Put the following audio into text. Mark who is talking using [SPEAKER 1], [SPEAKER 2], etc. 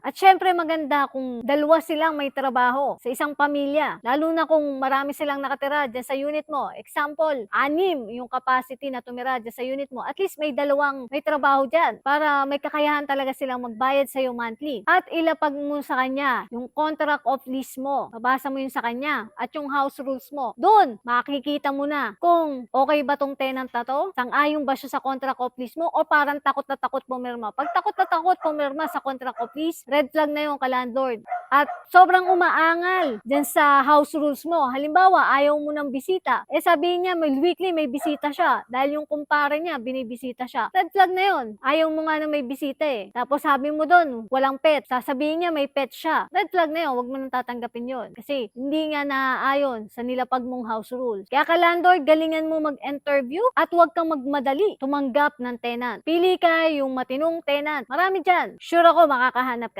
[SPEAKER 1] At syempre maganda kung dalawa silang may trabaho sa isang pamilya, lalo na kung marami silang nakatira diyan sa unit mo. Example, 6 yung capacity na tumira diyan sa unit mo. At least may dalawang may trabaho diyan para may kakayahan talaga silang magbayad sa iyo monthly. At ilapag mo sa kanya yung contract of lease mo. Mabasa mo yun sa kanya at yung house rules mo. Doon, makikita mo na kung okay ba tong tenant na to, sang-ayon ba siya sa contract of lease mo o parang takot na takot pumirma. Pag takot na takot pumirma sa contract of lease, red flag na yung ka-landlord. At sobrang umaangal dyan sa house rules mo. Halimbawa, ayaw mo ng bisita. Eh sabihin niya, weekly may bisita siya. Dahil yung kumpare niya, binibisita siya. Red flag na yun. Ayaw mo nga na may bisita eh. Tapos sabi mo doon, walang pet. Sasabihin niya, may pet siya. Red flag na yun. Huwag mo nang tatanggapin yun. Kasi hindi nga naaayon sa nilapag mong house rules. Kaya ka-landlord, galingan mo mag-interview at huwag kang magmadali tumanggap ng tenant. Pili ka yung matinong tenant. Marami dyan. Sure ako makakahanap ka.